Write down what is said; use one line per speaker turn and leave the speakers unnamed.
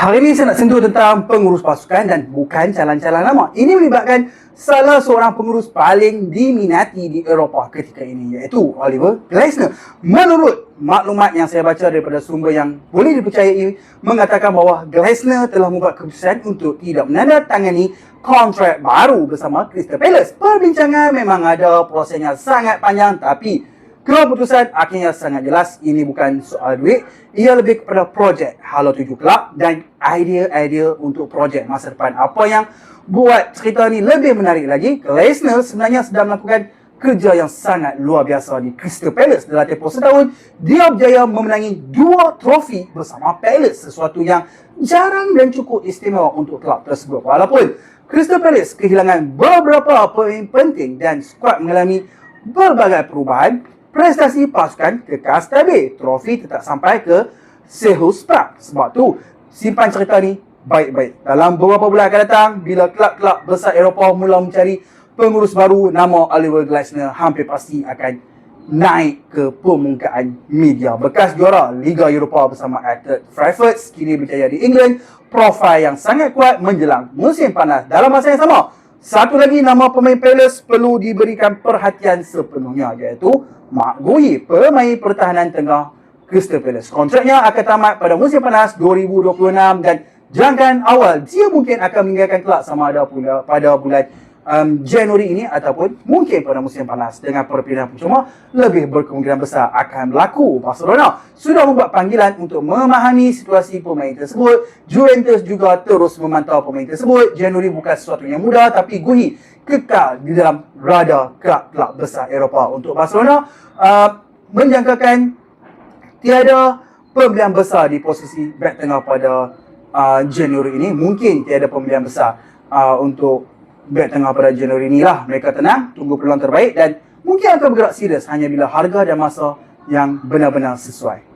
Hari ini saya nak sentuh tentang pengurus pasukan dan bukan calon-calon lama. Ini melibatkan salah seorang pengurus paling diminati di Eropah ketika ini, iaitu Oliver Glasner. Menurut maklumat yang saya baca daripada sumber yang boleh dipercayai, mengatakan bahawa Glasner telah membuat keputusan untuk tidak menandatangani kontrak baru bersama Crystal Palace. Perbincangan memang ada, prosesnya sangat panjang, tapi keputusan akhirnya sangat jelas. Ini bukan soal duit, ia lebih kepada projek Hala 7 Club dan idea-idea untuk projek masa depan. Apa yang buat cerita ni lebih menarik lagi, Glasner sebenarnya sedang melakukan kerja yang sangat luar biasa di Crystal Palace. Dalam tempoh setahun, dia berjaya memenangi 2 trofi bersama Palace, sesuatu yang jarang dan cukup istimewa untuk klub tersebut. Walaupun Crystal Palace kehilangan beberapa pemain penting dan skuad mengalami berbagai perubahan, prestasi pasukan kekal stabil. Trofi tetap sampai ke Selhurst Park. Sebab tu, simpan cerita ni baik-baik. Dalam beberapa bulan akan datang, bila kelab-kelab besar Eropah mula mencari pengurus baru, nama Oliver Glasner hampir pasti akan naik ke permukaan media. Bekas juara Liga Eropah bersama Eintracht Frankfurt, kini berjaya di England. Profil yang sangat kuat menjelang musim panas. Dalam masa yang sama, satu lagi nama pemain Palace perlu diberikan perhatian sepenuhnya, iaitu Mark Guehi, pemain pertahanan tengah Crystal Palace. Kontraknya akan tamat pada musim panas 2026 dan jangkaan awal dia mungkin akan meninggalkan kelab sama ada pada bulan Januari ini ataupun mungkin pada musim panas. Dengan perpindahan percuma, lebih berkemungkinan besar akan berlaku. Barcelona sudah membuat panggilan untuk memahami situasi pemain tersebut. Juventus juga terus memantau pemain tersebut. Januari bukan sesuatu yang mudah, tapi Guehi kekal di dalam radar kelab-kelab besar Eropah. Untuk Barcelona, menjangkakan tiada pembelian besar di posisi bek tengah pada Januari ini. Mungkin tiada pembelian besar untuk bek tengah pada Januari inilah. Mereka tenang, tunggu peluang terbaik dan mungkin akan bergerak serius hanya bila harga dan masa yang benar-benar sesuai.